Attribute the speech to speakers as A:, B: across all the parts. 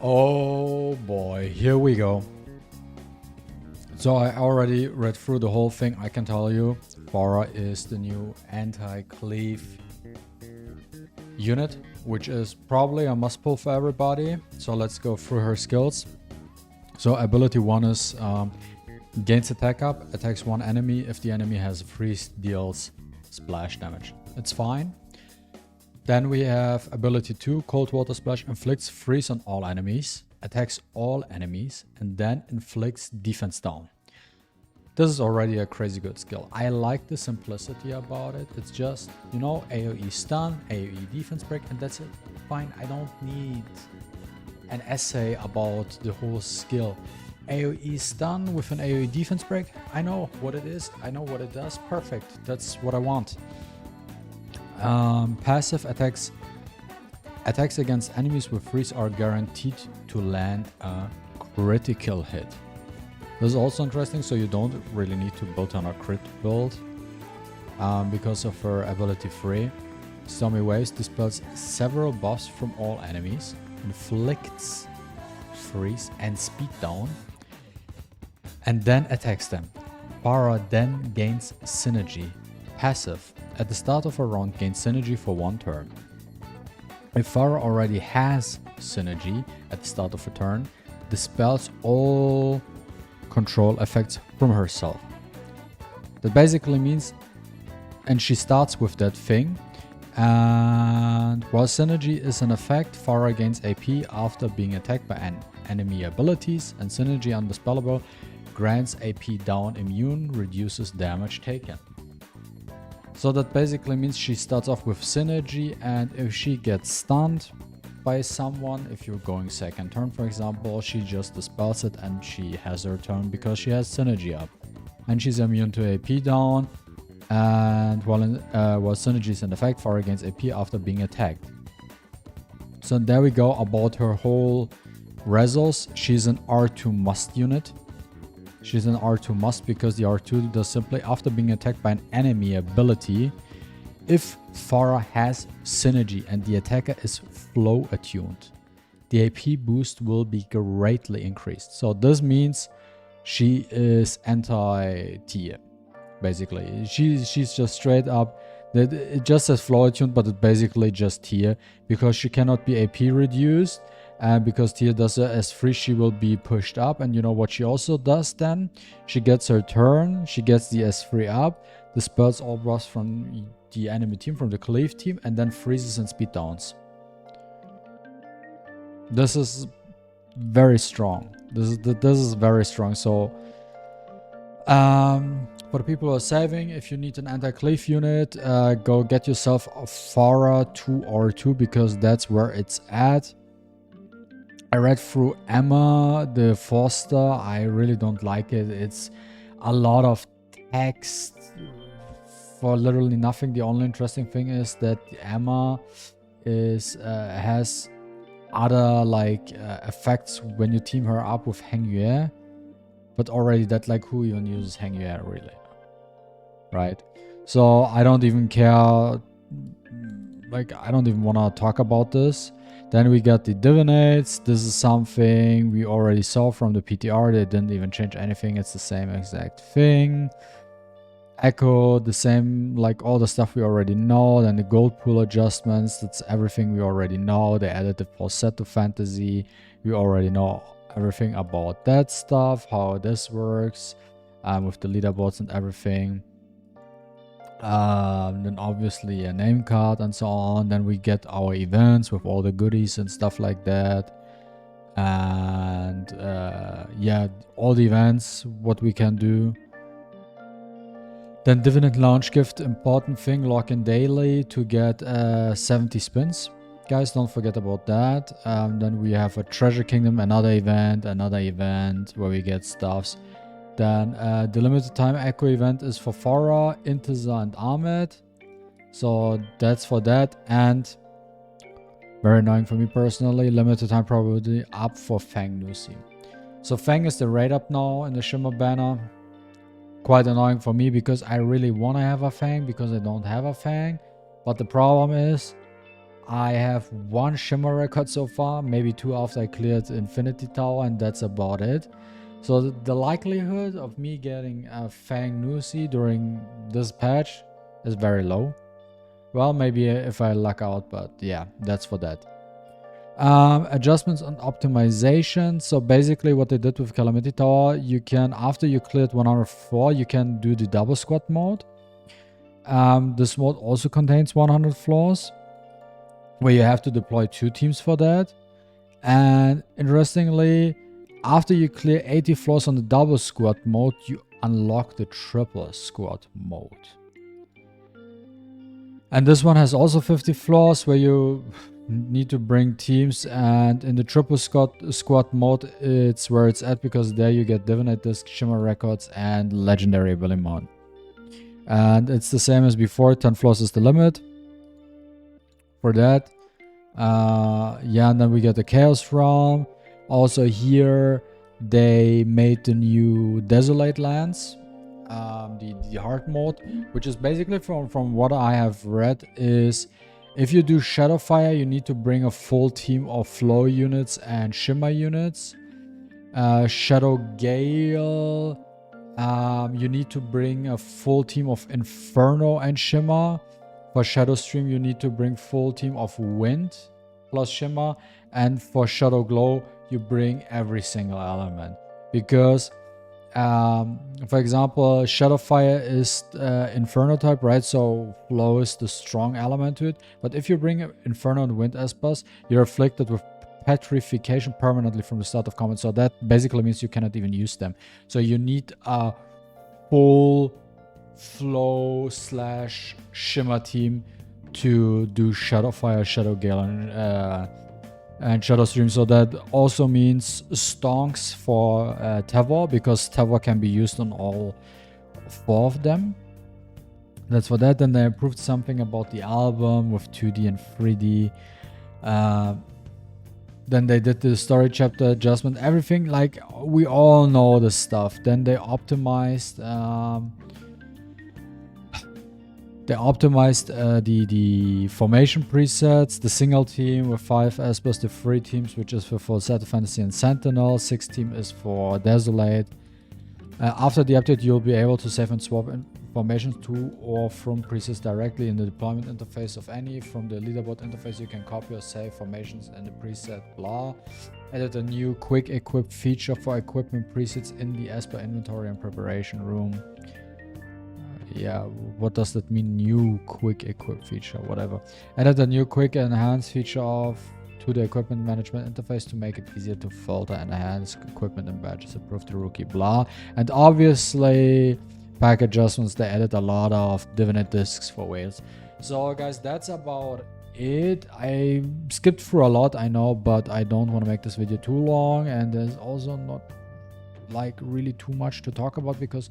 A: Oh boy, here we go. So I already read through the whole thing. I can tell you, Farrah is the new anti-cleave unit, which is probably a must pull for everybody. So let's go through her skills. So ability 1 is gains attack up, attacks one enemy. If the enemy has a freeze, deals splash damage. It's fine. Then we have ability 2, Cold Water Splash, inflicts freeze on all enemies, attacks all enemies, and then inflicts defense down. This is already a crazy good skill. I like the simplicity about it. It's just, you know, AoE stun, AoE defense break, and that's it. Fine, I don't need an essay about the whole skill. AoE stun with an AoE defense break, I know what it is, I know what it does, perfect, that's what I want. Passive attacks against enemies with freeze are guaranteed to land a critical hit. This is also interesting, so you don't really need to build on a crit build because of her ability 3. Stormy Waves dispels several buffs from all enemies, inflicts freeze and speed down, and then attacks them. Farrah then gains synergy. Passive. At the start of a round, gains synergy for 1 turn. If Farrah already has synergy at the start of a turn, dispels all control effects from herself. That basically means, and she starts with that thing, and while synergy is an effect, Farrah gains AP after being attacked by enemy abilities, and synergy undispellable grants AP down immune, reduces damage taken. So that basically means she starts off with synergy, and if she gets stunned by someone, if you're going second turn for example, she just dispels it and she has her turn because she has synergy up. And she's immune to AP down, and while synergy is in effect, Farrah gains AP after being attacked. So there we go about her whole resource. She's an R2 must unit. She's an R2 must because the R2 does simply after being attacked by an enemy ability. If Farrah has synergy and the attacker is flow attuned, the AP boost will be greatly increased. So this means she is anti-tier, basically. She's just straight up, that it just says flow attuned, but it basically just tier because she cannot be AP reduced. And because tier does a S3, she will be pushed up. And you know what she also does then? She gets her turn, she gets the S3 up, dispels all buffs from the enemy team, from the cleave team, and then freezes and speed downs. This is very strong. This is very strong. So for the people who are saving, if you need an anti-cleave unit, go get yourself a Farrah 2 or 2 because that's where it's at. I read through Emma, the Foster. I really don't like it. It's a lot of text for literally nothing. The only interesting thing is that Emma has other effects when you team her up with Heng-Yue. But already that, like, who even uses Heng-Yue really? Right? So I don't even care. Like, I don't even want to talk about this. Then we got the Divinates. This is something we already saw from the PTR. They didn't even change anything. It's the same exact thing. Echo, the same, like all the stuff we already know. Then the gold pool adjustments, that's everything we already know. They added the falsetto fantasy. We already know everything about that stuff, how this works with the leaderboards and everything. Then obviously a name card and so on. Then we get our events with all the goodies and stuff like that. And yeah, all the events, what we can do. Then Dividend Launch Gift, important thing, lock in daily to get 70 spins. Guys, don't forget about that. Then we have a Treasure Kingdom, another event where we get stuffs. Then the limited time Echo event is for Farrah, Intiza, and Ahmed. So that's for that. And very annoying for me personally, limited time probability up for Fang Nusi. So Fang is the raid up now in the Shimmer banner. Quite annoying for me because I really want to have a Fang because I don't have a Fang. But the problem is I have 1 Shimmer record so far, maybe 2 after I cleared Infinity Tower, and that's about it. So the likelihood of me getting a Fang Nusi during this patch is very low. Well, maybe if I luck out, but yeah, that's for that. Adjustments and optimization. So basically what they did with Calamity Tower, you can, after you cleared 104, you can do the double squad mode. This mode also contains 100 floors, where you have to deploy 2 teams for that. And interestingly, after you clear 80 floors on the double squad mode, you unlock the triple squad mode. And this one has also 50 floors where you need to bring teams, and in the triple squad mode, it's where it's at, because there you get Divinate Disc, Shimmer Records, and Legendary Willimon. And it's the same as before, 10 floors is the limit for that. Yeah, and then we get the Chaos Realm. Also here, they made the new Dislyte lands, the hard mode, which is basically from what I have read is, if you do Shadowfire, you need to bring a full team of Flow units and Shimmer units. Shadow Gale, you need to bring a full team of Inferno and Shimmer. For Shadow Stream, you need to bring full team of Wind plus Shimmer. And for Shadow Glow, you bring every single element. Because, for example, Shadowfire is Inferno type, right? So Flow is the strong element to it. But if you bring Inferno and Wind Espers, you're afflicted with petrification permanently from the start of combat. So that basically means you cannot even use them. So you need a full Flow / Shimmer team to do Shadowfire, Shadow Gale, and Shadow Stream. So that also means Stonks for Tavor, because Tavor can be used on all 4 of them. That's for that. Then they improved something about the album with 2D and 3D. Then they did the story chapter adjustment, everything, like we all know the stuff. Then they optimized the formation presets, the single team with 5 Espers, the 3 teams, which is for Set of Fantasy and Sentinel, 6 team is for Dislyte. After the update, you'll be able to save and swap formations to or from presets directly in the deployment interface of any. From the leaderboard interface, you can copy or save formations in the preset, blah. Added a new quick equip feature for equipment presets in the Esper inventory and preparation room. Yeah, what does that mean? New quick equip feature, whatever. Added a new quick enhance feature to the equipment management interface to make it easier to filter and enhance equipment and badges. Approved the rookie, blah. And obviously, pack adjustments, they added a lot of Divinate Discs for whales. So guys, that's about it. I skipped through a lot, I know, but I don't want to make this video too long, and there's also not like really too much to talk about, because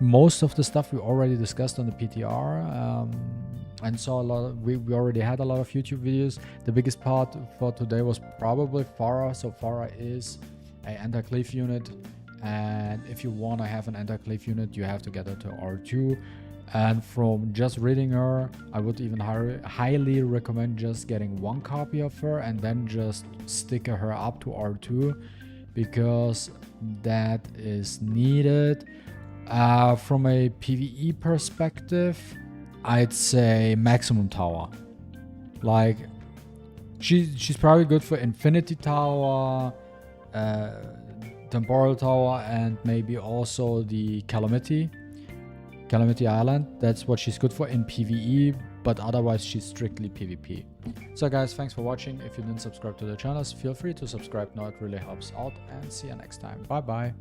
A: most of the stuff we already discussed on the PTR, and saw a lot of, we already had a lot of YouTube videos. The biggest part for today was probably Farrah. So Farrah is an anti-cleave unit, and if you want to have an anti-cleave unit, you have to get her to R2. And from just reading her, I would even highly recommend just getting 1 copy of her and then just stick her up to R2, because that is needed. From a PvE perspective, I'd say maximum tower. Like, she's probably good for Infinity Tower, Temporal Tower, and maybe also the Calamity Island. That's what she's good for in PvE, but otherwise she's strictly PvP. So guys, thanks for watching. If you didn't subscribe to the channel, feel free to subscribe now, it really helps out, and see you next time. Bye bye.